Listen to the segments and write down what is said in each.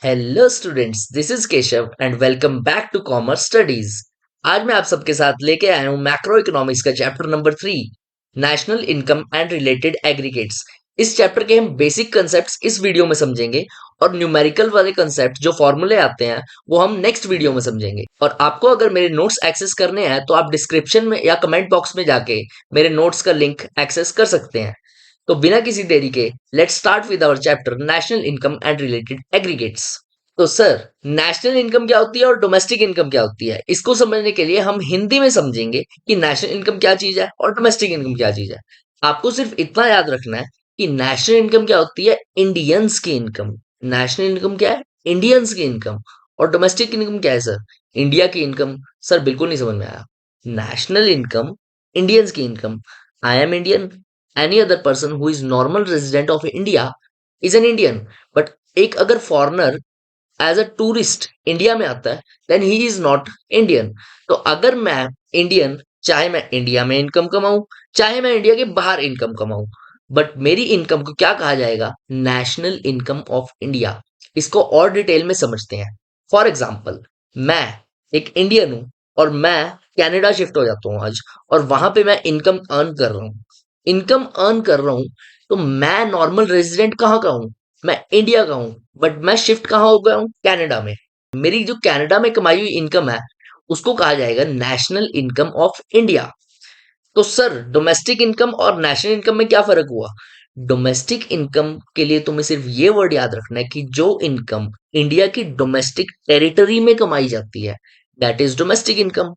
Hello students, this is Keshav and welcome back to commerce studies. आज मैं आप सबके साथ लेके आया हूँ मैक्रो इकोनॉमिक्स का chapter number 3, national income and related aggregates. इस चैप्टर के हम बेसिक कंसेप्ट्स इस वीडियो में समझेंगे और न्यूमेरिकल वाले कंसेप्ट जो फॉर्मूले आते हैं वो हम नेक्स्ट वीडियो में समझेंगे। और आपको अगर मेरे नोट्स एक्सेस करने हैं तो आप डिस्क्रिप्शन में या कमेंट बॉक्स में जाके मेरे नोट्स का लिंक एक्सेस कर सकते हैं। तो बिना किसी देरी के let's start with our chapter national income and related aggregates. तो सर, नेशनल इनकम क्या होती है और डोमेस्टिक इनकम क्या होती है, इसको समझने के लिए हम हिंदी में समझेंगे कि नेशनल इनकम क्या चीज है और डोमेस्टिक इनकम क्या चीज है। आपको सिर्फ इतना याद रखना है कि नेशनल इनकम क्या होती है, इंडियंस की इनकम। नेशनल इनकम क्या है, इंडियंस की इनकम। और डोमेस्टिक इनकम क्या है सर, इंडिया की इनकम। सर बिल्कुल नहीं समझ में आया। नेशनल इनकम, इंडियंस की income. I am Indian, any other person who is normal resident of India is an Indian. But एक अगर foreigner as a tourist India में आता है then he is not Indian. तो अगर मैं इंडियन, चाहे मैं इंडिया में इनकम कमाऊं चाहे मैं इंडिया के बाहर इनकम कमाऊं, बट मेरी इनकम को क्या कहा जाएगा, नेशनल इनकम ऑफ इंडिया। इसको और डिटेल में समझते हैं। फॉर एग्जाम्पल, मैं एक इंडियन हूं और मैं कनाडा शिफ्ट हो जाता हूं आज, और वहां पे मैं इनकम अर्न कर रहा हूं। इनकम अर्न कर रहा हूं, तो मैं नॉर्मल रेजिडेंट कहाँ का हूं, मैं इंडिया का हूं। बट मैं शिफ्ट कहाँ हो गया हूँ, कनाडा में। मेरी जो कनाडा में कमाई हुई इनकम है उसको कहा जाएगा नेशनल इनकम ऑफ इंडिया। तो सर, डोमेस्टिक इनकम और नेशनल इनकम में क्या फर्क हुआ। डोमेस्टिक इनकम के लिए तुम्हें सिर्फ ये वर्ड याद रखना है कि जो इनकम इंडिया की डोमेस्टिक टेरिटरी में कमाई जाती है, दैट इज डोमेस्टिक इनकम।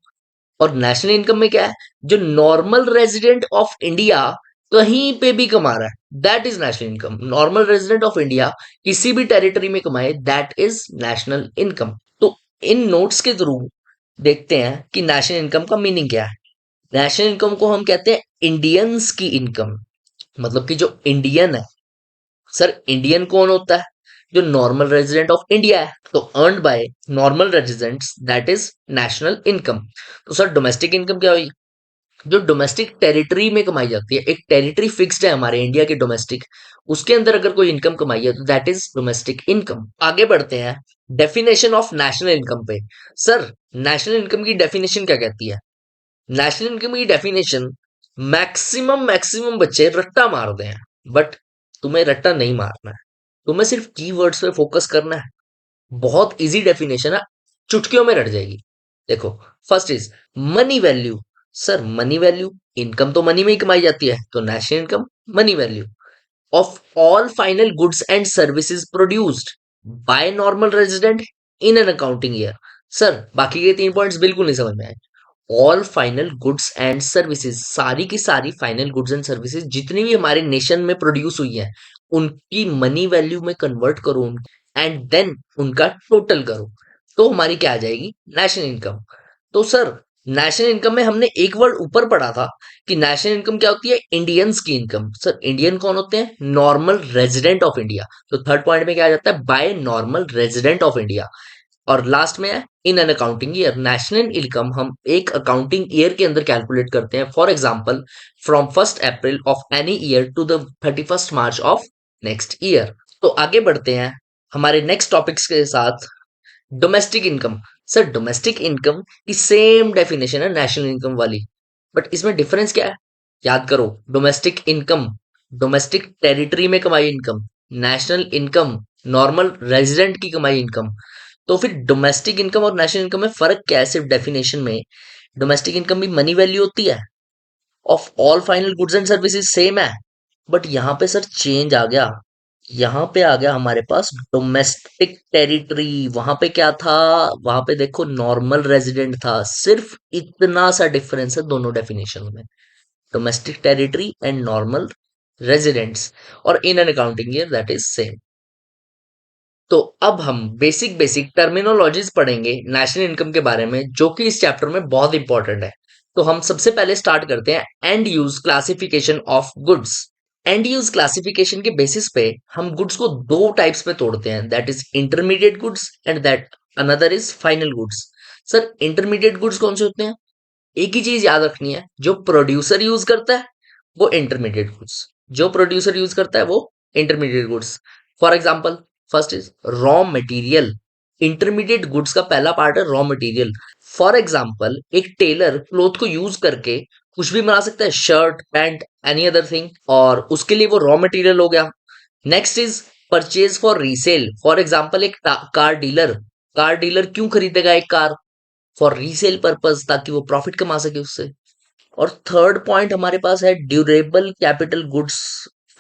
और नेशनल इनकम में क्या है, जो नॉर्मल रेजिडेंट ऑफ इंडिया कहीं पे भी कमा रहा है, that is national income. Normal resident of India किसी भी टेरिटरी में कमाए, दैट इज नेशनल इनकम। तो इन नोट्स के थ्रू देखते हैं कि नेशनल इनकम का मीनिंग क्या है। नेशनल इनकम को हम कहते हैं इंडियंस की इनकम, मतलब कि जो इंडियन है। सर, इंडियन कौन होता है, जो नॉर्मल रेजिडेंट ऑफ इंडिया है, तो earned by normal residents, that is national income. तो सर, डोमेस्टिक इनकम क्या हुई, जो डोमेस्टिक टेरिटरी में कमाई जाती है। एक टेरिटरी फिक्स्ड है हमारे इंडिया की डोमेस्टिक, उसके अंदर अगर कोई इनकम कमाई है तो दैट इज डोमेस्टिक इनकम। आगे बढ़ते हैं डेफिनेशन ऑफ नेशनल इनकम पे। सर, नेशनल इनकम की डेफिनेशन क्या कहती है। नेशनल इनकम की डेफिनेशन, मैक्सिमम मैक्सिमम बच्चे रट्टा मारते हैं, बट तुम्हें रट्टा नहीं मारना है, तुम्हें सिर्फ कीवर्ड्स पे फोकस करना है। बहुत इजी डेफिनेशन है, चुटकियों में रट जाएगी। देखो, first is money value. Sir, money value, income तो मनी में ही कमाई जाती है, तो national income money value of all final goods and services produced by normal resident in an accounting year. Sir, बाकी के 3 पॉइंट्स बिल्कुल नहीं समझ में आए। All final goods and services, सारी की सारी फाइनल गुड्स एंड सर्विसेज जितनी भी हमारे नेशन में प्रोड्यूस हुई है, उनकी मनी वैल्यू में कन्वर्ट करो एंड देन उनका टोटल करो, तो हमारी क्या आ जाएगी, नेशनल इनकम। तो सर, नेशनल इनकम में हमने एक वर्ड ऊपर पढ़ा था कि नेशनल इनकम क्या होती है, इंडियंस की इनकम। सर, इंडियन कौन होते हैं, नॉर्मल रेजिडेंट ऑफ इंडिया। तो थर्ड पॉइंट में क्या आ जाता है, by normal resident of India. और लास्ट में है in an accounting year. National income हम एक अकाउंटिंग ईयर के अंदर कैलकुलेट करते हैं। For example, from 1 April of any year to the 31 March of next year. तो आगे बढ़ते हैं हमारे नेक्स्ट टॉपिक्स के साथ, domestic income. Sir, domestic income की सेम डेफिनेशन है नेशनल इनकम वाली, बट इसमें डिफरेंस क्या है, याद करो। डोमेस्टिक इनकम, डोमेस्टिक टेरिटरी में कमाई income. National income, normal resident की कमाई इनकम। तो फिर डोमेस्टिक इनकम और नेशनल इनकम में फर्क क्या है, सिर्फ डेफिनेशन में। डोमेस्टिक इनकम भी मनी वैल्यू होती है of all final goods and services, same है। बट यहाँ पे सर चेंज आ गया, यहाँ पे आ गया हमारे पास डोमेस्टिक टेरिटरी। वहां पे क्या था, वहां पे देखो नॉर्मल रेजिडेंट था। सिर्फ इतना सा डिफरेंस है दोनों डेफिनेशन में, domestic territory and normal residents. और in an accounting year that is same. तो अब हम बेसिक बेसिक टर्मिनोलॉजीज पढ़ेंगे नेशनल इनकम के बारे में, जो कि इस चैप्टर में बहुत इंपॉर्टेंट है। तो हम सबसे पहले स्टार्ट करते हैं and use classification of goods. And use classification के बेसिस पे हम गुड्स को दो टाइप्स में तोड़ते हैं, that is intermediate goods and that another is final goods. Sir, intermediate goods कौन से होते हैं, एक ही चीज याद रखनी है, जो प्रोड्यूसर यूज करता है वो इंटरमीडिएट गुड्स, जो प्रोड्यूसर यूज करता है वो intermediate goods. For example, first is raw material. Intermediate goods का पहला पार्ट है रॉ मटेरियल। फॉर एग्जाम्पल एक टेलर क्लोथ को यूज करके कुछ भी बना सकता है, shirt, pant, any other thing, और उसके लिए वो रॉ मटेरियल हो गया। Next is purchase for resale. For example एक कार डीलर क्यों खरीदेगा एक कार? फॉर रीसेल पर्पज, ताकि वो प्रॉफिट कमा सके उससे। और थर्ड पॉइंट हमारे पास है durable capital goods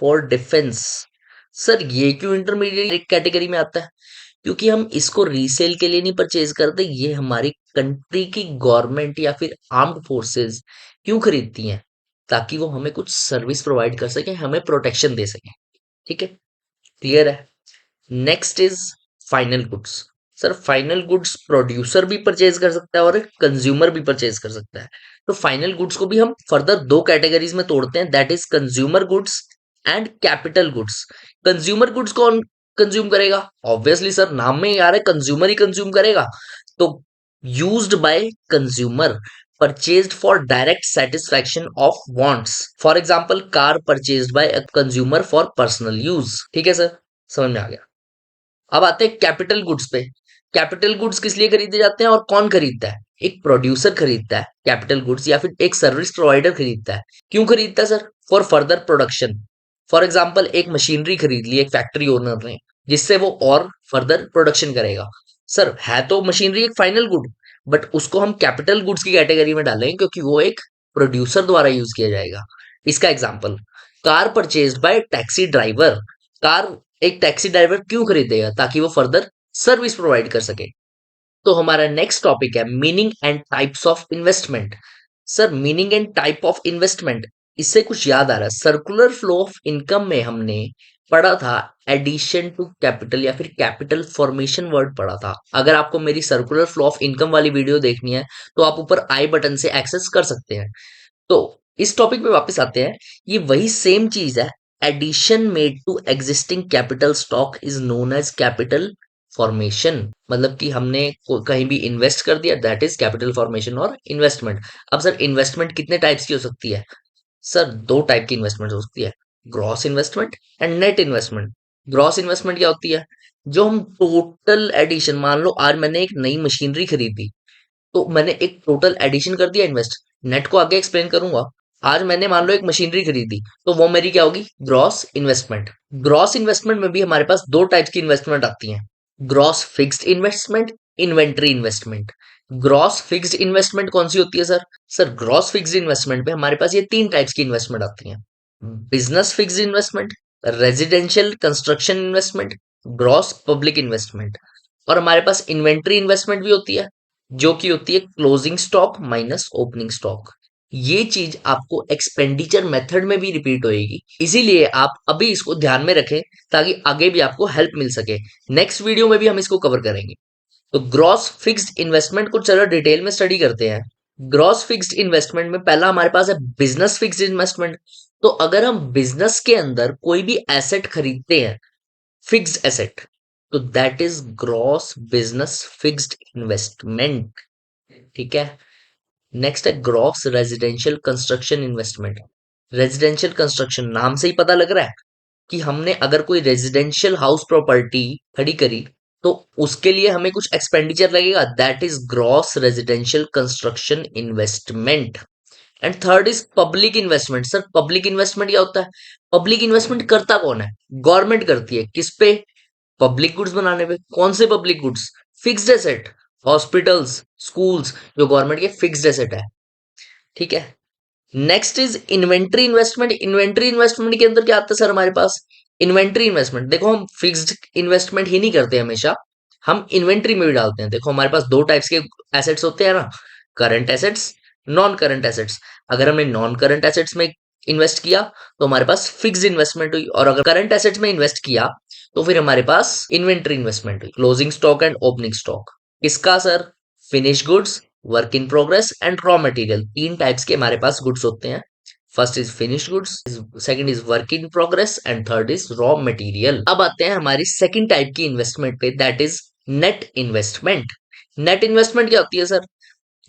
for defence. Sir ये क्यों इंटरमीडिएट कैटेगरी में आता है? क्योंकि हम इसको रीसेल के लिए नहीं परचेज करते, ये हमारी कंट्री की गवर्नमेंट या फिर आर्म्ड फोर्सेस क्यों खरीदती हैं? ताकि वो हमें कुछ सर्विस प्रोवाइड कर सके, हमें प्रोटेक्शन दे सके। ठीक है, क्लियर है। Next is final goods. Sir final goods producer भी परचेज कर सकता है और कंज्यूमर भी परचेज कर सकता है। तो फाइनल गुड्स को भी हम फर्दर दो कैटेगरीज में तोड़ते हैं, that is consumer goods and capital goods. Consumer goods कौन कंज्यूम करेगा? ऑब्वियसली सर नाम में ही आ रहा है, कंज्यूमर ही कंज्यूम करेगा। तो used by consumer, purchased for direct satisfaction of wants. For example, car purchased by a consumer for personal use. ठीक है सर, समझ में आ गया। अब आते हैं कैपिटल गुड्स पे। कैपिटल गुड्स किस लिए खरीदे जाते हैं और कौन खरीदता है? एक प्रोड्यूसर खरीदता है कैपिटल गुड्स, या फिर एक सर्विस प्रोवाइडर खरीदता है। क्यों खरीदता है sir? For further production. For example एक मशीनरी खरीद ली एक फैक्ट्री ओनर ने, जिससे वो और फर्दर प्रोडक्शन करेगा। सर है तो मशीनरी एक फाइनल गुड, बट उसको हम कैपिटल गुड्स की कैटेगरी में डालेंगे क्योंकि वो एक प्रोड्यूसर द्वारा यूज किया जाएगा। इसका example, car purchase by taxi driver. Car एक टैक्सी ड्राइवर क्यों खरीदेगा? ताकि वो फर्दर सर्विस प्रोवाइड कर सके। तो हमारा नेक्स्ट टॉपिक है meaning and types of investment. Sir meaning and type of investment, इससे कुछ याद आ रहा है। सर्कुलर फ्लो ऑफ इनकम में हमने पढ़ा था एडिशन टू कैपिटल या फिर कैपिटल फॉर्मेशन वर्ड पढ़ा था। अगर आपको मेरी सर्कुलर फ्लो ऑफ इनकम वाली वीडियो देखनी है तो आप ऊपर आई बटन से एक्सेस कर सकते हैं। तो इस टॉपिक पे वापस आते हैं। ये वही सेम चीज है, addition made to existing capital stock is known as capital formation. मतलब कि हमने कहीं भी इन्वेस्ट कर दिया, दैट इज कैपिटल फॉर्मेशन और इन्वेस्टमेंट। अब सर इन्वेस्टमेंट कितने टाइप्स की हो सकती है? सर दो टाइप की इन्वेस्टमेंट हो सकती है, gross investment and net investment. Gross investment क्या होती है? जो हम टोटल एडिशन, मान लो आज मैंने एक नई मशीनरी खरीदी, तो मैंने एक टोटल एडिशन कर दिया इन्वेस्ट। नेट को आगे एक्सप्लेन करूंगा। आज मैंने मान लो एक मशीनरी खरीदी, तो वो मेरी क्या होगी? Gross investment. ग्रॉस इन्वेस्टमेंट में भी हमारे पास दो टाइप्स की इन्वेस्टमेंट आती हैं, gross fixed investment, inventory investment. Gross fixed investment कौन सी होती है sir? Sir gross fixed investment में हमारे पास ये तीन टाइप्स की इन्वेस्टमेंट आती हैं, business fixed investment, residential construction investment, gross public investment. और हमारे पास इन्वेंटरी इन्वेस्टमेंट भी होती है, जो कि होती है closing stock minus opening stock. ये चीज आपको एक्सपेंडिचर मेथड में भी रिपीट होएगी, इसीलिए आप अभी इसको ध्यान में रखें ताकि आगे भी आपको हेल्प मिल सके। नेक्स्ट वीडियो में भी हम इसको कवर करेंगे। तो ग्रॉस फिक्स्ड इन्वेस्टमेंट को चलो डिटेल में स्टडी करते हैं। ग्रॉस फिक्स्ड इन्वेस्टमेंट में पहला हमारे पास है बिजनेस फिक्स्ड इन्वेस्टमेंट। तो अगर हम बिजनेस के अंदर कोई भी एसेट खरीदते हैं, फिक्स्ड एसेट, तो that is gross business fixed investment. ठीक है। नेक्स्ट है gross residential construction investment. Residential construction नाम से ही पता लग रहा है कि हमने अगर कोई रेजिडेंशियल हाउस प्रॉपर्टी खड़ी करी तो उसके लिए हमें कुछ एक्सपेंडिचर लगेगा, that is gross residential construction investment. And third is public investment. Sir public investment क्या होता है? पब्लिक इन्वेस्टमेंट करता कौन है? गवर्नमेंट करती है। किस पे? पब्लिक गुड्स बनाने पे। कौन से public goods? Fixed asset, hospitals, schools, जो गवर्नमेंट के फिक्स्ड एसेट है। ठीक है। Next is inventory investment. Inventory investment के अंदर क्या आता है सर हमारे पास? इन्वेंट्री इन्वेस्टमेंट, देखो हम फिक्स्ड इन्वेस्टमेंट ही नहीं करते हमेशा, हम इन्वेंट्री में भी डालते हैं। देखो हमारे पास दो टाइप्स के एसेट्स होते हैं ना, current assets, non current assets. अगर हमने नॉन करंट एसेट्स में इन्वेस्ट किया तो हमारे पास फिक्स्ड इन्वेस्टमेंट हुई, और अगर करंट एसेट्स में इन्वेस्ट किया तो फिर हमारे पास इन्वेंट्री इन्वेस्टमेंट हुई, closing stock and opening stock. किसका sir? Finish goods, work in progress and raw material. तीन टाइप्स के हमारे पास गुड्स होते हैं। First is finish goods, second is work in progress and third is raw material. अब आते हैं हमारी सेकंड टाइप की इन्वेस्टमेंट पे, that is net investment. Net investment क्या होती है सर?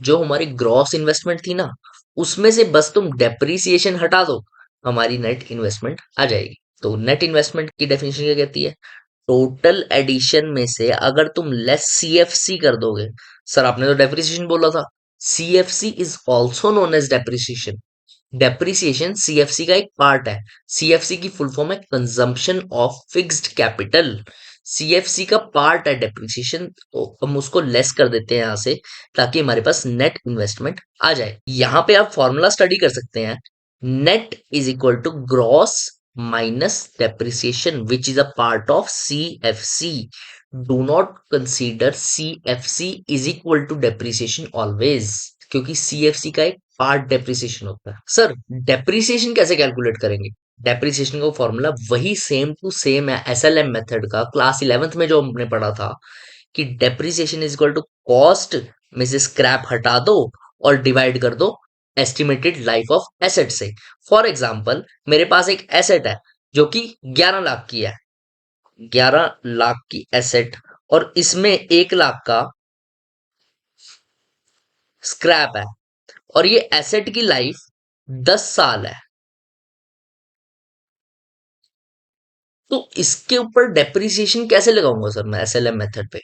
जो हमारी ग्रॉस इन्वेस्टमेंट थी ना, उसमें से बस तुम डेप्रिसिएशन हटा दो, हमारी नेट इन्वेस्टमेंट आ जाएगी। तो नेट इन्वेस्टमेंट की डेफिनेशन क्या कहती है? टोटल एडिशन में से अगर तुम लेस सीएफसी कर दोगे, सर आपने तो डेप्रिसिएशन बोला था, CFC is also known as depreciation. Depreciation CFC का एक पार्ट है। सीएफसी की फुल फॉर्म है consumption of fixed capital. CFC का पार्ट है डेप्रिसिएशन, तो हम उसको लेस कर देते हैं यहां से, ताकि हमारे पास नेट इन्वेस्टमेंट आ जाए। यहां पे आप फॉर्मूला स्टडी कर सकते हैं, net is equal to gross minus depreciation which is a part of CFC. Do not consider CFC is equal to depreciation always, क्योंकि सीएफसी का एक पार्ट डेप्रिसिएशन होता है। सर डेप्रिसिएशन कैसे कैलकुलेट करेंगे? डेप्रिसिएशन का फॉर्मूला वही सेम टू सेम है एसएलएम मेथड का, क्लास 11th में जो हमने पढ़ा था, कि depreciation is equal to cost में से स्क्रैप हटा दो और डिवाइड कर दो एस्टिमेटेड लाइफ ऑफ एसेट से। फॉर एग्जाम्पल मेरे पास एक एसेट है जो कि 11 लाख की है, 11 लाख की एसेट, और इसमें 1 लाख का स्क्रैप है, और ये एसेट की लाइफ 10 साल है। तो इसके ऊपर डेप्रिसिएशन कैसे लगाऊंगा सर मैं एसएलएम मेथड पे?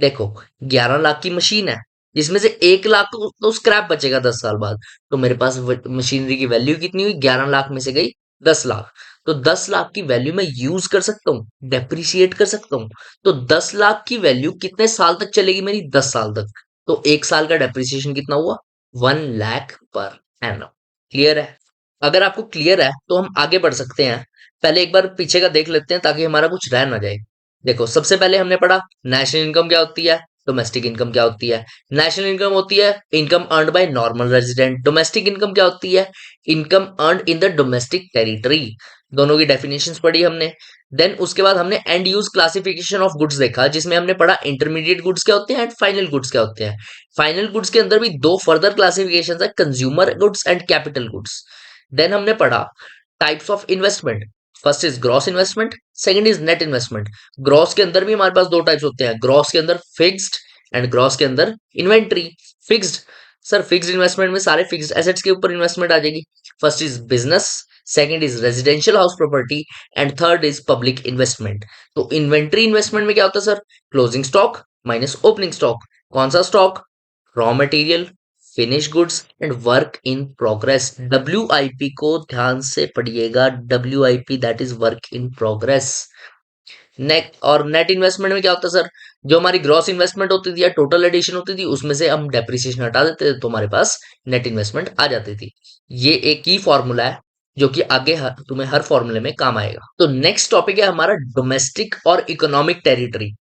देखो, 11 लाख की मशीन है, जिसमें से 1 लाख तो स्क्रैप बचेगा 10 साल बाद। तो मेरे पास मशीनरी की वैल्यू कितनी हुई? 11 लाख में से गई 10 लाख। तो 10 लाख की वैल्यू मैं यूज कर सकता हूँ, डेप्रिसिएट कर सकता हूँ। तो 10 लाख की वैल्यू कितने साल तक चलेगी मेरी? 10 साल तक। तो 1 साल का डेप्रिसिएशन कितना हुआ? 1 लाख पर एनम। क्लियर है? अगर आपको क्लियर है तो हम आगे बढ़ सकते हैं। पहले एक बार पीछे का देख लेते हैं ताकि हमारा कुछ रह ना जाए। देखो, सबसे पहले हमने पढ़ा नेशनल इनकम क्या होती है, डोमेस्टिक इनकम क्या होती है। नेशनल इनकम होती है income earned bye normal resident. Domestic income क्या होती है? Income earned in the domestic territory. दोनों की डेफिनेशंस पढ़ी हमने। देन उसके बाद हमने and use classification of goods देखा, जिसमें हमने पढ़ा इंटरमीडिएट गुड्स क्या होते हैं एंड फाइनल गुड्स क्या होते हैं। फाइनल गुड्स के अंदर भी दो फर्दर क्लासिफिकेशन है, consumer goods and capital goods. Then हमने पढ़ा types of investment. First is gross investment, second is net investment. Gross के अंदर भी हमारे पास दो टाइप्स होते हैं, ग्रॉस के अंदर फिक्स्ड एंड ग्रॉस के अंदर inventory. Fixed, sir fixed investment में सारे फिक्स्ड एसेट्स के ऊपर इन्वेस्टमेंट आ जाएगी। First is business, second is residential house property, and third is public investment. तो इन्वेंट्री इन्वेस्टमेंट में क्या होता है sir? Closing stock minus opening stock. कौन सा stock? Raw material, finish goods and work in progress. WIP को ध्यान से पढ़िएगा, WIP that is work in progress. Net और नेट इन्वेस्टमेंट में क्या होता है सर? जो हमारी ग्रॉस इन्वेस्टमेंट होती थी या टोटल एडिशन होती थी, उसमें से हम डेप्रिसिएशन हटा देते थे, तो हमारे पास नेट इन्वेस्टमेंट आ जाती थी। ये एक की फॉर्मूला है जो कि आगे तुम्हें हर फॉर्मूले में काम आएगा। तो नेक्स्ट टॉपिक है हमारा डोमेस्टिक और इकोनॉमिक टेरिटरी।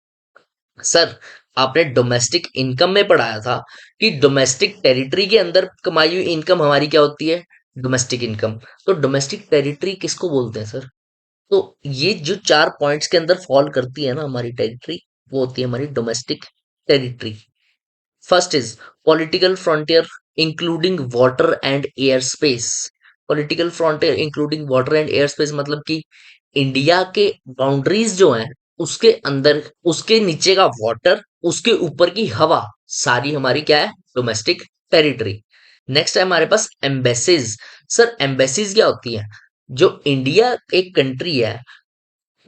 सर आपने डोमेस्टिक इनकम में पढ़ाया था कि डोमेस्टिक टेरिटरी के अंदर कमाई हुई इनकम हमारी क्या होती है? Domestic income. तो डोमेस्टिक टेरिटरी किसको बोलते हैं सर? तो ये जो 4 पॉइंट्स के अंदर फॉल करती है ना हमारी टेरिटरी, वो होती है हमारी domestic territory. First is political frontier including water and air space. Political frontier including water and air space मतलब कि इंडिया के बाउंड्रीज जो हैं उसके अंदर, उसके नीचे का वाटर, उसके ऊपर की हवा, सारी हमारी क्या है? Domestic territory. नेक्स्ट है हमारे पास एम्बेसीज। सर एम्बेसीज क्या होती है? जो इंडिया एक कंट्री है,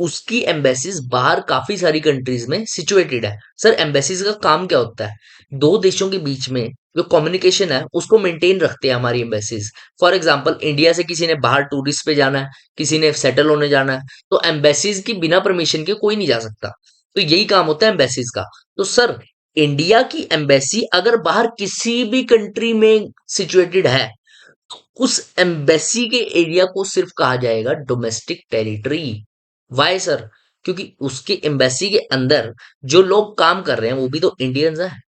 उसकी एम्बेसीज बाहर काफी सारी कंट्रीज में सिचुएटेड है। सर एम्बेसीज का काम क्या होता है? दो देशों के बीच में जो कम्युनिकेशन है उसको मेंटेन रखते हैं हमारी एम्बेसीज। फॉर एग्जांपल इंडिया से किसी ने बाहर टूरिस्ट पे जाना है, किसी ने सेटल होने जाना है, तो एम्बेसीज की बिना परमिशन के कोई नहीं जा सकता। तो यही काम होता है एम्बेसीज का। तो सर इंडिया की एम्बेसी अगर बाहर किसी भी कंट्री में सिचुएटेड है, उस एम्बेसी के एरिया को सिर्फ कहा जाएगा डोमेस्टिक टेरिटरी। Why sir? क्योंकि उसके एम्बेसी के अंदर जो लोग काम कर रहे हैं वो भी तो इंडियंस हैं,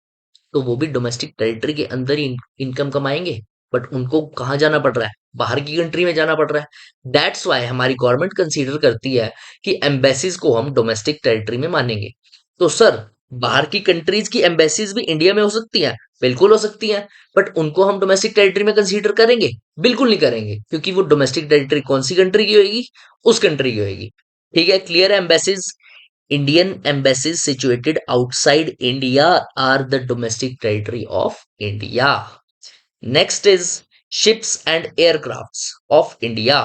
तो वो भी डोमेस्टिक टेरिटरी के अंदर ही इनकम कमाएंगे। बट उनको कहाँ जाना पड़ रहा है? बाहर की कंट्री में जाना पड़ रहा है। दैट्स वाई हमारी गवर्नमेंट कंसीडर करती है कि एम्बेसीज को हम डोमेस्टिक टेरिटरी में मानेंगे। तो सर बाहर की कंट्रीज की एम्बेसीज भी इंडिया में हो सकती हैं, बिल्कुल हो सकती हैं, बट उनको हम डोमेस्टिक टेरिटरी में कंसीडर करेंगे? बिल्कुल नहीं करेंगे, क्योंकि वो डोमेस्टिक टेरिटरी कौन सी कंट्री की होगी? उस कंट्री की होगी। ठीक है, क्लियर है? Embassies, Indian embassies situated outside India are the domestic territory of India. Next is ships and aircrafts of India.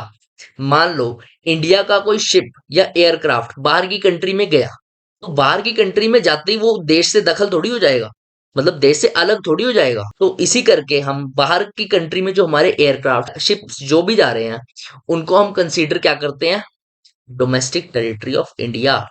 मान लो इंडिया का कोई शिप या एयरक्राफ्ट बाहर की कंट्री में गया, तो बाहर की कंट्री में जाते ही वो देश से दखल थोड़ी हो जाएगा, मतलब देश से अलग थोड़ी हो जाएगा। तो इसी करके हम बाहर की कंट्री में जो हमारे एयरक्राफ्ट शिप्स जो भी जा रहे हैं, उनको हम कंसीडर क्या करते हैं, domestic territory of India.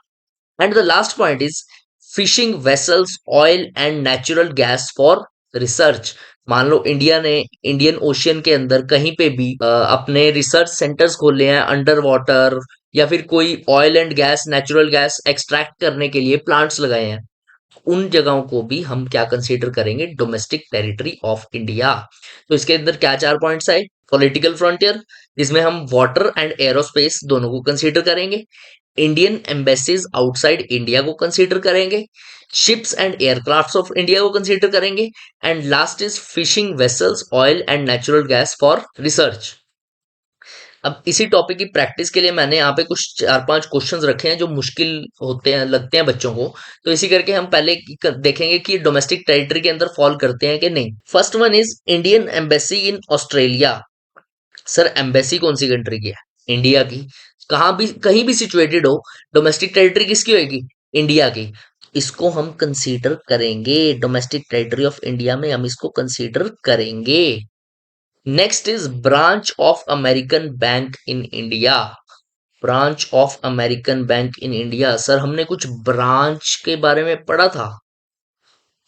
And the last point is fishing vessels oil and natural gas for research. मान लो इंडिया ने इंडियन ओशियन के अंदर कहीं पे भी अपने रिसर्च सेंटर्स खोले हैं अंडर वाटर, या फिर कोई oil and gas natural gas extract करने के लिए प्लांट्स लगाए हैं, उन जगहों को भी हम क्या कंसीडर करेंगे, डोमेस्टिक टेरिटरी ऑफ इंडिया। तो इसके अंदर क्या चार पॉइंट्स आए, पॉलिटिकल फ्रंटियर, जिसमें हम वाटर एंड एरोस्पेस दोनों को कंसीडर करेंगे, इंडियन एम्बेसीज आउटसाइड इंडिया को कंसीडर करेंगे, ships and aircrafts of India को कंसीडर करेंगे, and last is fishing vessels oil and natural gas for research. अब इसी टॉपिक की प्रैक्टिस के लिए मैंने यहाँ पे कुछ चार पांच क्वेश्चंस रखे हैं जो मुश्किल होते हैं, लगते हैं बच्चों को। तो इसी करके हम पहले देखेंगे कि डोमेस्टिक टेरिटरी के अंदर फॉल करते हैं कि नहीं। First one is Indian embassy in Australia. Sir embassy कौन सी कंट्री की है, इंडिया की। कहाँ भी कहीं भी सिचुएटेड हो, डोमेस्टिक टेरिटरी किसकी होगी, इंडिया की। इसको हम कंसीडर करेंगे, डोमेस्टिक टेरिटरी ऑफ इंडिया में हम इसको कंसीडर करेंगे। Next is branch of American bank in India. Branch of American bank in India, sir हमने कुछ ब्रांच के बारे में पढ़ा था।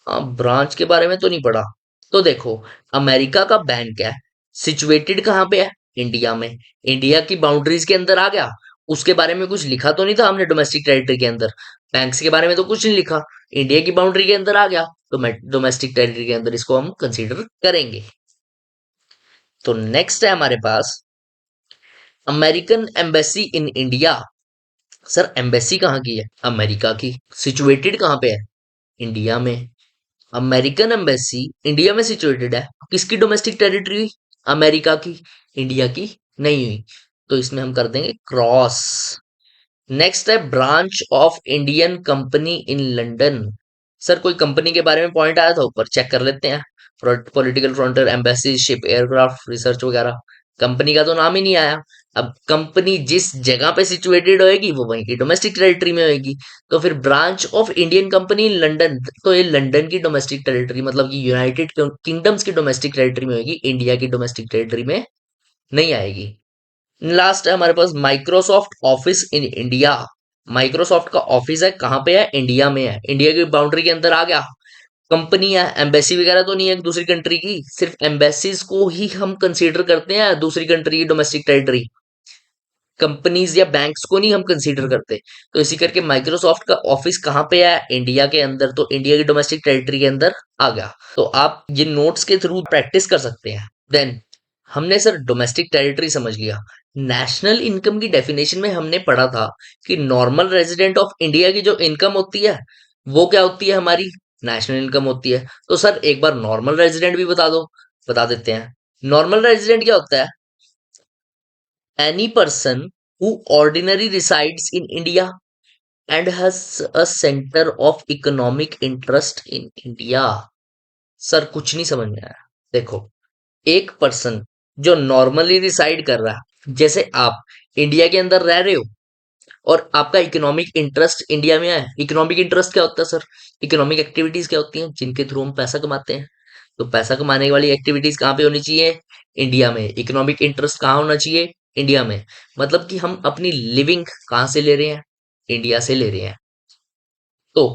हाँ, ब्रांच के बारे में तो नहीं पढ़ा। तो देखो, अमेरिका का बैंक है, सिचुएटेड कहाँ पे है, इंडिया में। इंडिया की बाउंड्रीज के अंदर आ गया। उसके बारे में कुछ लिखा तो नहीं था हमने डोमेस्टिक टेरिटरी के अंदर, बैंक्स के बारे में तो कुछ नहीं लिखा। इंडिया की बाउंड्री के अंदर आ गया, तो डोमेस्टिक टेरिटरी के अंदर इसको हम कंसीडर करेंगे। तो नेक्स्ट है हमारे पास American embassy in India. Sir embassy कहाँ की है, अमेरिका की। सिचुएटेड कहाँ पे है, इंडिया में। अमेरिकन एम्बेसी इंडिया में सिचुएटेड है, किसकी डोमेस्टिक टेरिटरी हुई, अमेरिका की, इंडिया की नहीं हुई। तो इसमें हम कर देंगे क्रॉस। नेक्स्ट है branch of Indian company in London. Sir कोई कंपनी के बारे में पॉइंट आया था ऊपर, चेक कर लेते हैं। Political frontier, embassy, ship, aircraft, research वगैरह, कंपनी का तो नाम ही नहीं आया। अब कंपनी जिस जगह पे सिचुएटेड होएगी वो वहीं की डोमेस्टिक टेरिटरी में होएगी। तो फिर branch of Indian company in London, तो ये लंदन की डोमेस्टिक टेरिटरी, मतलब कि यूनाइटेड किंगडम्स की डोमेस्टिक टेरिटरी में होगी, इंडिया की डोमेस्टिक टेरिटरी में नहीं आएगी। लास्ट है हमारे पास Microsoft office in India. Microsoft का ऑफिस है कहाँ पे है, इंडिया में है, इंडिया की बाउंड्री के अंदर आ गया। कंपनी है, एम्बेसी वगैरह तो नहीं है दूसरी कंट्री की, सिर्फ एम्बेसीज को ही हम कंसीडर करते हैं दूसरी कंट्री की डोमेस्टिक टेरिटरी, कंपनीज या बैंक्स को नहीं हम कंसीडर करते। तो इसी करके माइक्रोसॉफ्ट का ऑफिस कहाँ पे है, इंडिया के अंदर, तो इंडिया की डोमेस्टिक टेरिटरी के अंदर आ गया। तो आप ये नोट्स के थ्रू प्रैक्टिस कर सकते हैं। देन हमने सर डोमेस्टिक टेरिटरी समझ लिया। नेशनल इनकम की डेफिनेशन में हमने पढ़ा था कि नॉर्मल रेजिडेंट ऑफ इंडिया की जो इनकम होती है वो क्या होती है, हमारी नेशनल इनकम होती है। तो सर एक बार नॉर्मल रेजिडेंट भी बता दो, बता देते हैं। नॉर्मल रेजिडेंट क्या होता है, any person who ordinarily resides in India and has a center of economic interest in India। Sir कुछ नहीं समझ में आया। देखो, एक पर्सन जो नॉर्मली रिसाइड कर रहा है, जैसे आप इंडिया के अंदर रह रहे हो और आपका इकोनॉमिक इंटरेस्ट इंडिया में है। इकोनॉमिक इंटरेस्ट क्या होता है सर, इकोनॉमिक एक्टिविटीज क्या होती हैं जिनके थ्रू हम पैसा कमाते हैं। तो पैसा कमाने वाली एक्टिविटीज कहाँ पे होनी चाहिए, इंडिया में। इकोनॉमिक इंटरेस्ट कहाँ होना चाहिए, इंडिया में। मतलब कि हम अपनी लिविंग कहाँ से ले रहे हैं, इंडिया से ले रहे हैं। तो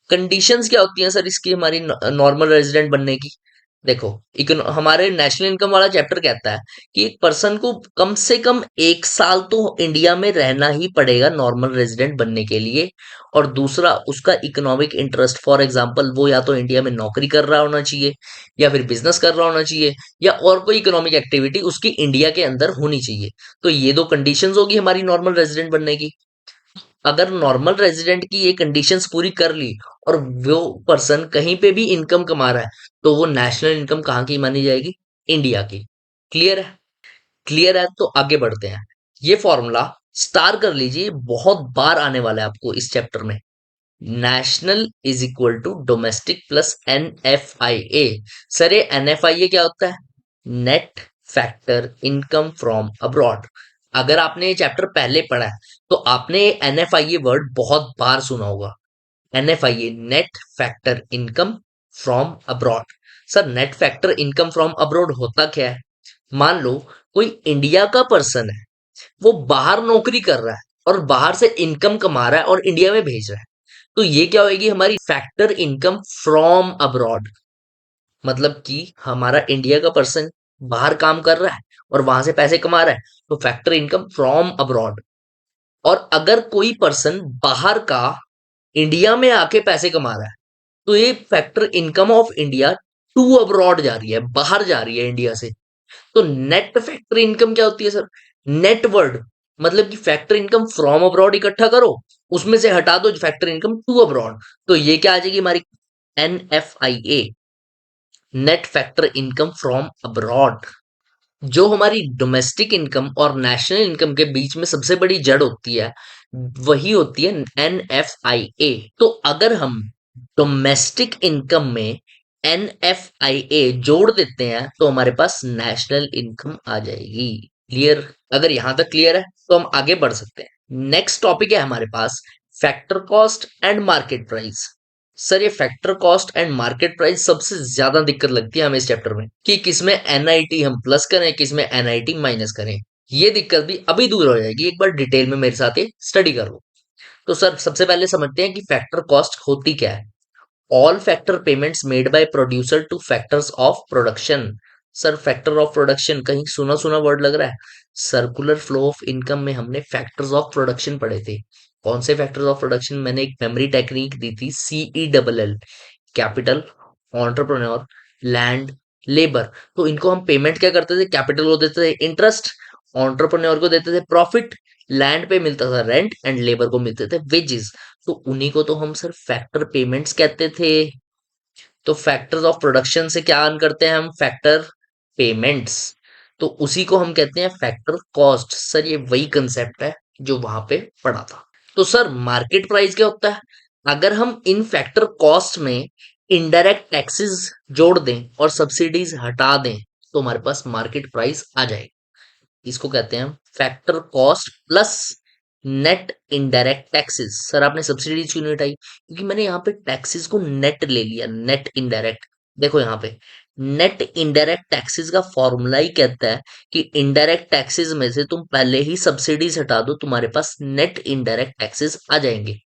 कंडीशंस क्या होती हैं सर इसकी, हमारी नॉर्मल रेजिडेंट बनने की। देखो, हमारे नेशनल इनकम वाला चैप्टर कहता है कि एक पर्सन को कम से कम 1 साल तो इंडिया में रहना ही पड़ेगा नॉर्मल रेजिडेंट बनने के लिए। और दूसरा, उसका इकोनॉमिक इंटरेस्ट, फॉर एग्जांपल वो या तो इंडिया में नौकरी कर रहा होना चाहिए, या फिर बिजनेस कर रहा होना चाहिए, या और कोई इकोनॉमिक एक्टिविटी उसकी इंडिया के अंदर होनी चाहिए। तो ये दो कंडीशंस होगी हमारी नॉर्मल रेजिडेंट बनने की। अगर नॉर्मल रेजिडेंट की ये कंडीशंस पूरी कर ली और वो पर्सन कहीं पे भी इनकम कमा रहा है, तो वो नेशनल इनकम कहाँ की मानी जाएगी, इंडिया की। क्लियर है, क्लियर है। तो आगे बढ़ते हैं। ये फॉर्मूला स्टार कर लीजिए, बहुत बार आने वाला है आपको इस चैप्टर में। National is equal to domestic plus NFIA। Sir ये NFIA क्या होता है, net factor income from abroad. अगर आपने ये चैप्टर पहले पढ़ा है तो आपने एनएफआईए वर्ड बहुत बार सुना होगा। NFIA, net factor income from abroad. Sir, net factor income from abroad होता क्या है? मान लो कोई इंडिया का पर्सन है, वो बाहर नौकरी कर रहा है और बाहर से इनकम कमा रहा है और इंडिया में भेज रहा है, तो ये क्या होगी? हमारी फैक्टर इनकम फ्रॉम अब्रॉड। मतलब कि हमारा इंडिया का पर्सन बाहर काम कर रहा है और वहां से पैसे कमा रहा है, तो फैक्टर इनकम फ्रॉम अब्रॉड। और अगर कोई पर्सन बाहर का इंडिया में आके पैसे कमा रहा है, तो ये factor income of India to abroad जा रही है, बाहर जा रही है इंडिया से। तो नेट फैक्टर इनकम क्या होती है सर? नेट वर्ड मतलब कि फैक्टर इनकम फ्रॉम अब्रॉड इकट्ठा करो, उसमें से हटा दो फैक्टर इनकम टू अब्रॉड, तो ये क्या आ जाएगी हमारी? NFIA, net factor income from abroad. जो हमारी डोमेस्टिक इनकम और नेशनल इनकम के बीच में सबसे बड़ी जड़ होती है, वही होती है एनएफआईए। तो अगर हम डोमेस्टिक इनकम में एनएफआईए जोड़ देते हैं तो हमारे पास नेशनल इनकम आ जाएगी। क्लियर? अगर यहां तक क्लियर है तो हम आगे बढ़ सकते हैं। नेक्स्ट टॉपिक है हमारे पास factor cost and market price. Sir, ये factor cost and market price सबसे ज्यादा दिक्कत लगती है हमें इस चैप्टर में, कि किसमें एनआईटी हम प्लस करें, किसमें एनआईटी माइनस करें। ये दिक्कत भी अभी दूर हो जाएगी, एक बार डिटेल में मेरे साथ ये स्टडी कर लो। तो सर, सबसे पहले समझते हैं कि फैक्टर कॉस्ट होती क्या है। All factor payments made by producer two factors of production. Sir, factor of production कहीं सुना सुना वर्ड लग रहा है। सर्कुलर फ्लो ऑफ इनकम में हमने फैक्टर्स ऑफ प्रोडक्शन पढ़े थे। कौन से फैक्टर्स ऑफ प्रोडक्शन? मैंने एक मेमोरी टेक्निक दी थी, CELL। Capital, entrepreneur, land, labour. तो इनको हम पेमेंट क्या करते थे? कैपिटल को देते थे इंटरेस्ट, एंटरप्रेन्योर को देते थे प्रॉफिट, लैंड पे मिलता था रेंट एंड लेबर को मिलते थे वेजेस। तो उन्हीं को तो हम सर फैक्टर पेमेंट्स कहते थे। तो फैक्टर्स ऑफ प्रोडक्शन से क्या अर्न करते हैं हम? Factor payments. तो उसी को हम कहते हैं फैक्टर कॉस्ट। सर, ये वही कंसेप्ट है जो वहां पे पढ़ा था। तो सर, मार्केट प्राइस क्या होता है? अगर हम इन फैक्टर कॉस्ट में इनडायरेक्ट टैक्सेस जोड़ दें और सब्सिडीज हटा दें, तो हमारे पास मार्केट प्राइस आ जाएगी। इसको कहते हैं factor cost plus net indirect taxes. Sir, आपने सब्सिडीज क्यों नहीं हटाई? क्योंकि मैंने यहाँ पे टैक्सेस को नेट ले लिया, नेट इनडायरेक्ट। देखो यहाँ पे नेट इनडायरेक्ट टैक्सेस का फॉर्मूला ही कहता है कि इनडायरेक्ट टैक्सेस में से तुम पहले ही सब्सिडीज हटा दो, तुम्हारे पास नेट इनडायरेक्ट टैक्सेस आ जाएंगे।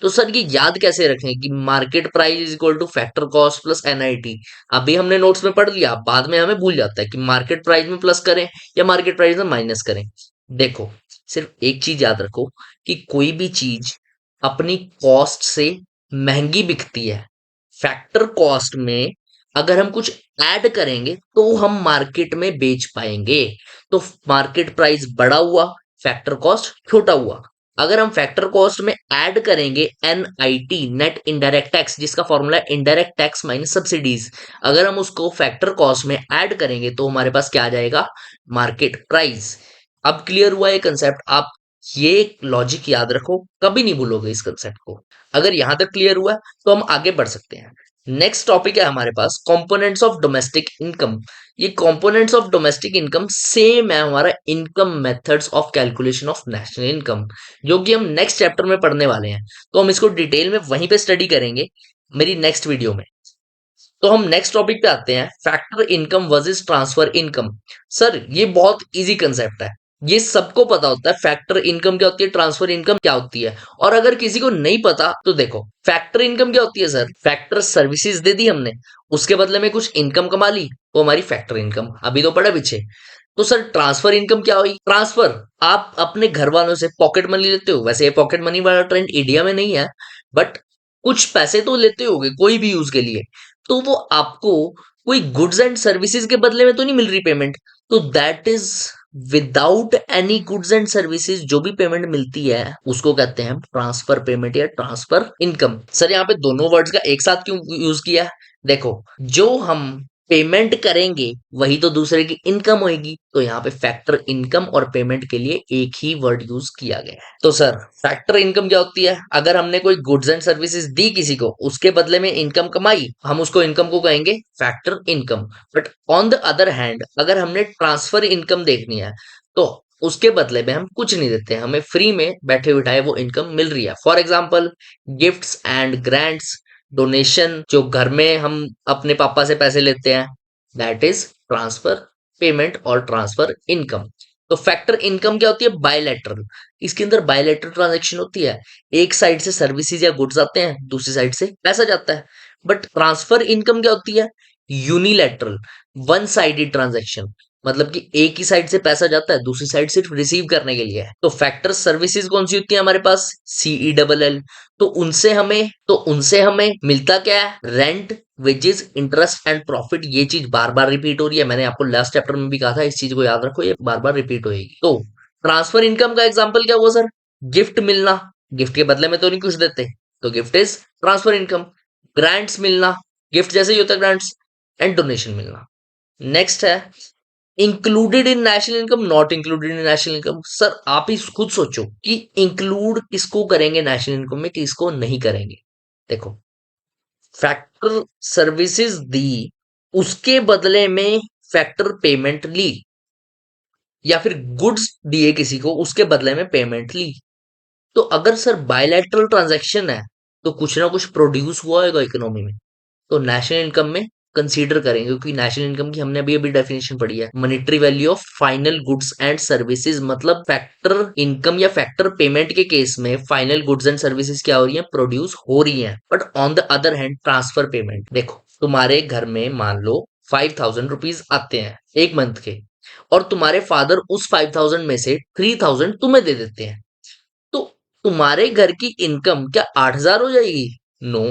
तो सर, ये याद कैसे रखें कि market price is equal two factor cost plus NIT? अभी हमने नोट्स में पढ़ लिया, बाद में हमें भूल जाता है कि मार्केट प्राइस में प्लस करें या मार्केट प्राइस में माइनस करें। देखो, सिर्फ एक चीज याद रखो कि कोई भी चीज अपनी कॉस्ट से महंगी बिकती है। फैक्टर कॉस्ट में अगर हम कुछ ऐड करेंगे तो हम मार्केट में बेच पाएंगे। तो मार्केट प्राइस बड़ा हुआ, फैक्टर कॉस्ट छोटा हुआ। अगर हम फैक्टर कॉस्ट में ऐड करेंगे एनआईटी, नेट इनडायरेक्ट टैक्स, जिसका फॉर्मूला है इनडायरेक्ट टैक्स माइनस सब्सिडीज, अगर हम उसको फैक्टर कॉस्ट में ऐड करेंगे तो हमारे पास क्या आ जाएगा? Market price. अब क्लियर हुआ ये कंसेप्ट? आप ये लॉजिक याद रखो, कभी नहीं भूलोगे इस कंसेप्ट को। अगर यहां तक क्लियर हुआ तो हम आगे बढ़ सकते हैं। नेक्स्ट टॉपिक है हमारे पास कंपोनेंट्स ऑफ डोमेस्टिक इनकम। ये components of domestic income same है हमारा income methods of calculation of national income, जो कि हम नेक्स्ट चैप्टर में पढ़ने वाले हैं। तो हम इसको डिटेल में वहीं पे स्टडी करेंगे मेरी नेक्स्ट वीडियो में। तो हम नेक्स्ट टॉपिक पे आते हैं, factor income versus transfer income. Sir, ये बहुत इजी कंसेप्ट है, ये सबको पता होता है फैक्टर इनकम क्या होती है, ट्रांसफर इनकम क्या होती है। और अगर किसी को नहीं पता तो देखो, फैक्टर इनकम क्या होती है सर? फैक्टर सर्विसेज दे दी हमने, उसके बदले में कुछ इनकम कमा ली, वो हमारी फैक्टर इनकम। अभी तो पढ़ा पीछे। तो सर, ट्रांसफर इनकम क्या हुई? ट्रांसफर, आप अपने घर वालों से पॉकेट मनी लेते हो। वैसे ये पॉकेट मनी वाला ट्रेंड इंडिया में नहीं है, बट कुछ पैसे तो लेते होगे कोई भी यूज के लिए, तो वो आपको कोई गुड्स एंड सर्विसेज के बदले में तो नहीं मिल रही पेमेंट। तो that is without any goods and services जो भी पेमेंट मिलती है उसको कहते हैं ट्रांसफर पेमेंट या ट्रांसफर इनकम। सर, यहाँ पे दोनों वर्ड्स का एक साथ क्यों यूज किया है? देखो, जो हम पेमेंट करेंगे वही तो दूसरे की इनकम होगी, तो यहाँ पे फैक्टर इनकम और पेमेंट के लिए एक ही वर्ड यूज किया गया है। तो सर, फैक्टर इनकम क्या होती है? अगर हमने कोई गुड्स एंड सर्विसेज दी किसी को, उसके बदले में इनकम कमाई, हम उसको इनकम को कहेंगे factor income. But on the other hand, अगर हमने ट्रांसफर इनकम देखनी है, तो उसके बदले में हम कुछ नहीं देते हैं, हमें फ्री में बैठे बिठाए वो इनकम मिल रही है। For example gifts and grants, donation, जो घर में हम अपने पापा से पैसे लेते हैं, दैट इज ट्रांसफर पेमेंट और ट्रांसफर इनकम। तो फैक्टर इनकम क्या होती है? बायलैटरल। इसके अंदर बायलैटरल ट्रांजैक्शन होती है, एक साइड से सर्विसेज या गुड्स आते हैं, दूसरी साइड से पैसा जाता है। बट ट्रांसफर इनकम क्या होती है? यूनिलैटरल, वन साइडेड ट्रांजैक्शन, मतलब कि एक ही साइड से पैसा जाता है, दूसरी साइड सिर्फ रिसीव करने के लिए है। तो फैक्टर सर्विसेज कौन सी होती है हमारे पास? CELL। तो उनसे हमें मिलता क्या है? Rent, wages, interest and profit. ये चीज बार बार रिपीट हो रही है, मैंने आपको लास्ट चैप्टर में भी कहा था, इस चीज को याद रखो, ये बार बार रिपीट होगी। तो ट्रांसफर इनकम का एग्जाम्पल क्या हुआ सर? गिफ्ट मिलना, गिफ्ट के बदले में तो नहीं कुछ देते, तो gift is transfer income. Grants मिलना, गिफ्ट जैसे ही होता है ग्रांट्स। एंड डोनेशन मिलना। नेक्स्ट है included in national income, not included in national income. Sir आप ही खुद सोचो कि इंक्लूड किसको करेंगे नेशनल इनकम में, किसको नहीं करेंगे। देखो, फैक्टर सर्विसेज दी, उसके बदले में फैक्टर पेमेंट ली, या फिर गुड्स दिए किसी को, उसके बदले में पेमेंट ली। तो अगर सर बायलैटरल ट्रांजैक्शन है, तो कुछ ना कुछ प्रोड्यूस हुआ होगा इकोनॉमी में, तो नेशनल इनकम में कंसीडर करेंगे, क्योंकि नेशनल इनकम की हमने अभी अभी डेफिनेशन पढ़ी है, monetary value of final goods and services. मतलब फैक्टर इनकम या फैक्टर पेमेंट के केस में फाइनल गुड्स एंड सर्विसेज क्या हो रही है? प्रोड्यूस हो रही हैं। But on the other hand transfer payment, देखो तुम्हारे घर में मान लो 5,000 रुपीज आते हैं एक मंथ के, और तुम्हारे फादर उस 5,000 में से 3,000 तुम्हें दे देते हैं, तो तुम्हारे घर की इनकम क्या 8,000 हो जाएगी? नो।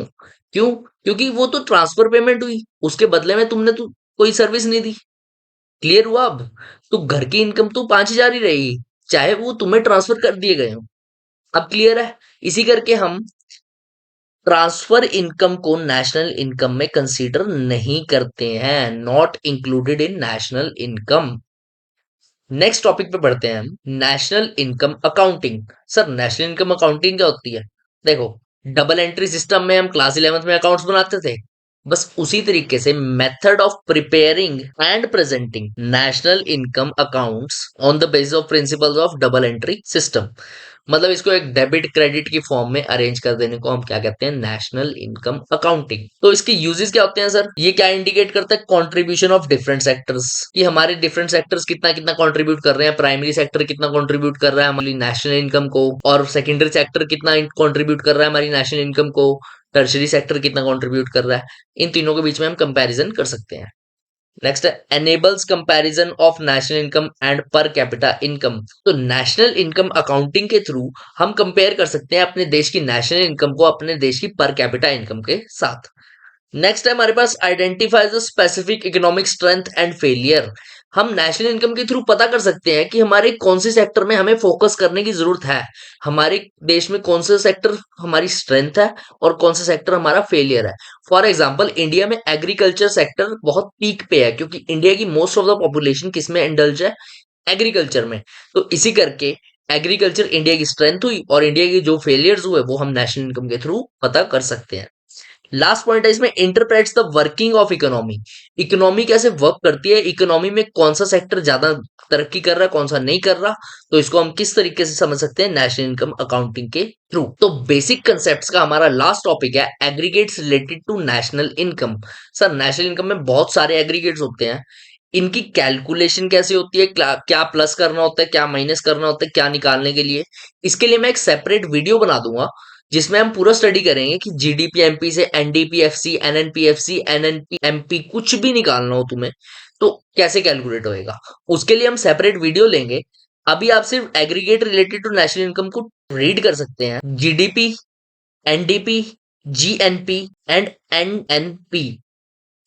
क्यों? क्योंकि वो तो ट्रांसफर पेमेंट हुई, उसके बदले में तुमने तो कोई सर्विस नहीं दी। क्लियर हुआ अब? तो घर की इनकम तो 5,000 ही रहेगी, चाहे वो तुम्हें ट्रांसफर कर दिए गए हो। अब क्लियर है? इसी करके हम ट्रांसफर इनकम को नेशनल इनकम में कंसीडर नहीं करते हैं, not included in national income. Next topic पे बढ़ते हैं हम, national income accounting. Sir national income accounting क्या होती है? देखो, डबल एंट्री सिस्टम में हम क्लास 11th में अकाउंट्स बनाते थे, बस उसी तरीके से method of preparing and presenting national income accounts on the basis of principles of double entry system. मतलब इसको एक डेबिट क्रेडिट की फॉर्म में अरेंज कर देने को हम क्या कहते हैं? National income accounting. तो इसके यूजेस क्या होते हैं सर? ये क्या इंडिकेट करता है? कंट्रीब्यूशन ऑफ डिफरेंट सेक्टर्स, कि हमारे डिफरेंट सेक्टर्स कितना कितना कंट्रीब्यूट कर रहे हैं। प्राइमरी सेक्टर कितना कंट्रीब्यूट कर रहा है हमारी नेशनल इनकम को, और सेकेंडरी सेक्टर कितना कंट्रीब्यूट कर रहा है हमारी नेशनल इनकम को, टर्शरी सेक्टर कितना कंट्रीब्यूट कर रहा है। इन तीनों के बीच में हम कंपैरिजन कर सकते हैं। नेक्स्ट है enables comparison of national income and per capita income. तो नेशनल इनकम अकाउंटिंग के थ्रू हम कंपेयर कर सकते हैं अपने देश की नेशनल इनकम को अपने देश की पर कैपिटा इनकम के साथ। नेक्स्ट है हमारे पास identifies the specific economic strength and failure. हम नेशनल इनकम के थ्रू पता कर सकते हैं कि हमारे कौन से सेक्टर में हमें फोकस करने की जरूरत है, हमारे देश में कौन सा सेक्टर हमारी स्ट्रेंथ है और कौन सा सेक्टर हमारा फेलियर है। फॉर एग्जाम्पल इंडिया में एग्रीकल्चर सेक्टर बहुत पीक पे है, क्योंकि इंडिया की मोस्ट ऑफ द पॉपुलेशन किसमें इंडल्ज है? एग्रीकल्चर में। तो इसी करके एग्रीकल्चर इंडिया की स्ट्रेंथ हुई, और इंडिया के जो फेलियर्स हुए वो हम नेशनल इनकम के थ्रू पता कर सकते हैं। लास्ट पॉइंट है इसमें, interprets the working of economy. Economy कैसे वर्क करती है, इकोनॉमी में कौन सा सेक्टर ज्यादा तरक्की कर रहा है, कौन सा नहीं कर रहा, तो इसको हम किस तरीके से समझ सकते हैं? नेशनल इनकम अकाउंटिंग के थ्रू। तो बेसिक कंसेप्ट्स का हमारा लास्ट टॉपिक है aggregates related to national income. Sir national income में बहुत सारे एग्रीगेट्स होते हैं, इनकी कैलकुलेशन कैसे होती है, क्या प्लस करना होता है, क्या माइनस करना होता है, क्या निकालने के लिए, इसके लिए मैं एक सेपरेट वीडियो बना दूंगा, जिसमें हम पूरा स्टडी करेंगे कि जीडीपी एमपी से एनडीपीएफसी, एनएनपीएफसी, एनएनपी एमपी कुछ भी निकालना हो तुम्हें, तो कैसे कैलकुलेट होएगा, उसके लिए हम सेपरेट वीडियो लेंगे। अभी आप सिर्फ aggregate related to national income को रीड कर सकते हैं। GDP, NDP, GNP and NNP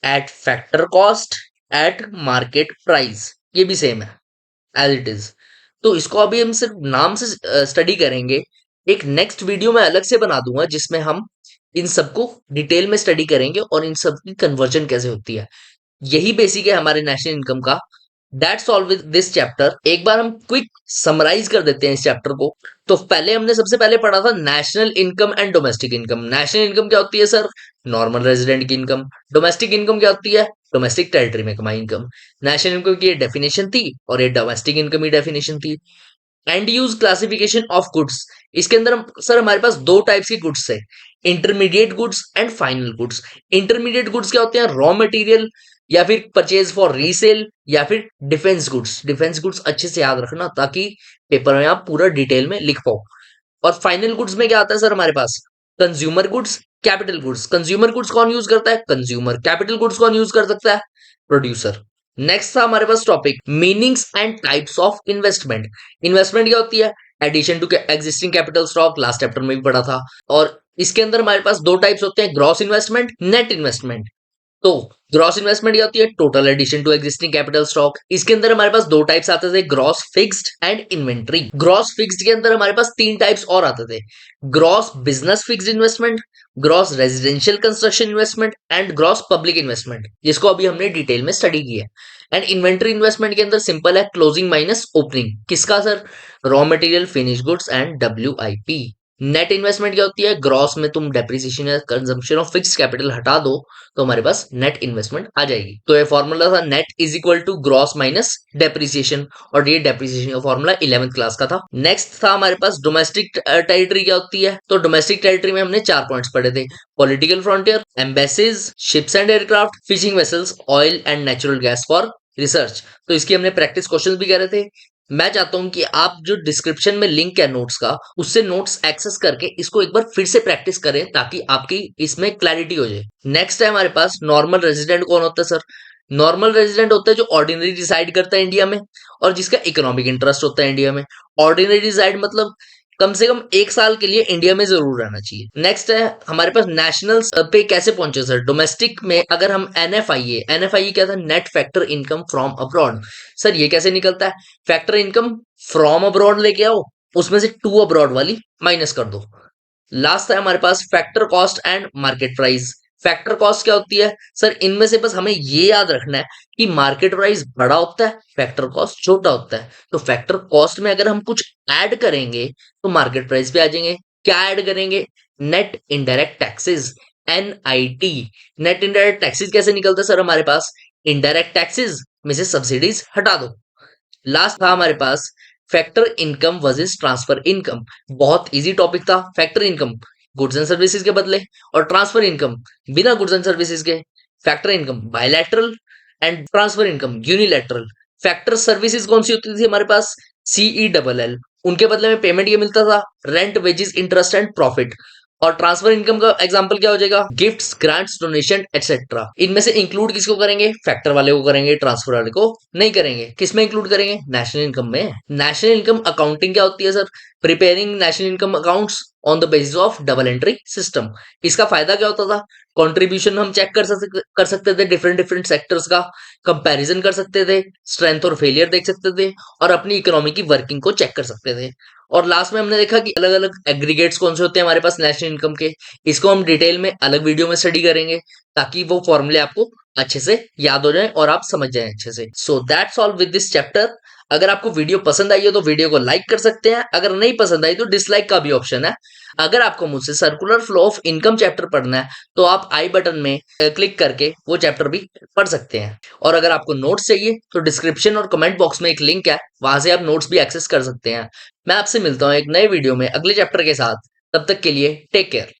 at factor cost at market price, ये भी सेम है एज इट इज। तो इसको अभी हम सिर्फ नाम से स्टडी करेंगे, एक नेक्स्ट वीडियो में अलग से बना दूंगा जिसमें हम इन सबको डिटेल में स्टडी करेंगे और इन सब की कन्वर्जन कैसे होती है। यही बेसिक है हमारे नेशनल इनकम का। That's all with this chapter. एक बार हम क्विक समराइज कर देते हैं इस चैप्टर को। तो पहले हमने सबसे पहले पढ़ा था national income and domestic income. National income क्या होती है सर? नॉर्मल रेजिडेंट की इनकम। डोमेस्टिक इनकम क्या होती है? डोमेस्टिक टेरिटरी में कमाई इनकम। नेशनल इनकम की ये डेफिनेशन थी और ये डोमेस्टिक इनकम की डेफिनेशन थी। And use classification of goods, इसके अंदर सर हमारे पास दो टाइप्स की गुड्स है, intermediate goods and final goods. Intermediate goods क्या होते हैं, रॉ मटेरियल या फिर परचेज फॉर रीसेल या फिर डिफेंस गुड्स। डिफेंस गुड्स अच्छे से याद रखना ताकि पेपर में आप पूरा डिटेल में लिख पाओ। और फाइनल गुड्स में क्या आता है सर हमारे पास, consumer goods, capital goods. Consumer goods कौन यूज करता है, कंज्यूमर। कैपिटल गुड्स कौन यूज कर सकता है, प्रोड्यूसर। नेक्स्ट था हमारे पास topic meanings and types of investment. Investment क्या होती है, addition to existing capital stock, last chapter में भी पढ़ा था। और इसके अंदर हमारे पास दो टाइप्स होते हैं, ग्रॉस इन्वेस्टमेंट, नेट इन्वेस्टमेंट। तो ग्रॉस इन्वेस्टमेंट क्या होती है, total addition to existing capital stock. इसके अंदर हमारे पास दो टाइप्स आते थे, gross fixed and inventory. Gross fixed के अंदर हमारे पास तीन टाइप्स और आते थे, gross business fixed investment, gross residential construction investment and gross public investment, जिसको अभी हमने डिटेल में स्टडी किया है। एंड इन्वेंटरी इन्वेस्टमेंट के अंदर सिंपल है, क्लोजिंग माइनस ओपनिंग। किसका sir, raw material, finish goods and WIP। Net investment क्या होती है, ग्रॉस में तुम डेप्रिसिएशन या कंजम्पशन ऑफ फिक्स्ड कैपिटल हटा दो तो हमारे पास नेट इन्वेस्टमेंट आ जाएगी। तो ये फॉर्मूला था, net is equal to gross minus depreciation, और ये डेप्रिसिएशन का फॉर्मूला 11th क्लास का था। नेक्स्ट था हमारे पास डोमेस्टिक टेरिटरी क्या होती है। तो डोमेस्टिक टेरिटरी में हमने 4 पॉइंट्स पढ़े थे, political frontier, embassies, ships and aircraft, fishing vessels, oil and natural gas for research. तो इसकी हमने प्रैक्टिस क्वेश्चंस भी करे थे। मैं चाहता हूं कि आप जो डिस्क्रिप्शन में लिंक है नोट्स का, उससे नोट्स एक्सेस करके इसको एक बार फिर से प्रैक्टिस करें ताकि आपकी इसमें क्लैरिटी हो जाए। नेक्स्ट है हमारे पास नॉर्मल रेजिडेंट कौन होता है सर। नॉर्मल रेजिडेंट होता है जो ऑर्डिनरी डिसाइड करता है इंडिया में और जिसका इकोनॉमिक इंटरेस्ट होता है इंडिया में। ऑर्डिनरी डिसाइड मतलब कम से कम 1 साल के लिए इंडिया में जरूर रहना चाहिए। नेक्स्ट है हमारे पास नेशनल पे कैसे पहुंचे सर। डोमेस्टिक में अगर हम NFIA क्या था, net factor income from abroad. Sir ये कैसे निकलता है, फैक्टर इनकम फ्रॉम अब्रॉड लेके आओ, उसमें से टू अब्रॉड वाली माइनस कर दो। लास्ट है हमारे पास factor cost and market price. Factor cost क्या होती है सर, इनमें से बस हमें ये याद रखना है कि मार्केट प्राइस बड़ा होता है, फैक्टर कॉस्ट छोटा होता है। तो फैक्टर कॉस्ट में अगर हम कुछ ऐड करेंगे तो मार्केट प्राइस पे आ जाएंगे। क्या ऐड करेंगे, net indirect taxes, NIT। Net indirect taxes कैसे निकलता है सर हमारे पास, इनडायरेक्ट टैक्सेस में से सब्सिडीज हटा दो। लास्ट था हमारे पास factor income versus transfer income. बहुत इजी टॉपिक था। Factor income goods and services के बदले, और ट्रांसफर इनकम बिना गुड्स एंड सर्विसेज के। Factor income bilateral and transfer income unilateral. Factor services कौन सी होती थी हमारे पास, CELL। उनके बदले में पेमेंट ये मिलता था, rent, wages, interest and profit. और ट्रांसफर इनकम का एग्जांपल क्या हो जाएगा, गिफ्ट्स, ग्रांट्स, डोनेशन एटसेट्रा। इनमें से इंक्लूड किसको करेंगे, फैक्टर वाले को करेंगे, ट्रांसफर वाले को नहीं करेंगे। किस में इंक्लूड करेंगे, नेशनल इनकम में। नेशनल इनकम अकाउंटिंग क्या होती है sir, preparing national income accounts on the basis of double entry system. इसका फायदा क्या होता था, कंट्रीब्यूशन हम चेक कर सकते थे डिफरेंट डिफरेंट सेक्टर्स का, कंपैरिजन कर सकते थे, स्ट्रेंथ और फेलियर देख सकते थे, और अपनी इकोनॉमी की वर्किंग को चेक कर सकते थे। और लास्ट में हमने देखा कि अलग अलग एग्रीगेट्स कौन से होते हैं हमारे पास नेशनल इनकम के। इसको हम डिटेल में अलग वीडियो में स्टडी करेंगे ताकि वो फॉर्मूले आपको अच्छे से याद हो जाए और आप समझ जाएं अच्छे से। So that's all with this chapter. अगर आपको वीडियो पसंद आई हो तो वीडियो को लाइक कर सकते हैं, अगर नहीं पसंद आई तो डिसलाइक का भी ऑप्शन है। अगर आपको मुझसे circular flow of income chapter पढ़ना है तो आप आई बटन में क्लिक करके वो चैप्टर भी पढ़ सकते हैं। और अगर आपको नोट्स चाहिए तो डिस्क्रिप्शन और कमेंट बॉक्स में एक लिंक है, वहां से आप नोट्स भी एक्सेस कर सकते हैं। मैं आपसे मिलता हूँ एक नए वीडियो में अगले चैप्टर के साथ। तब तक के लिए टेक केयर।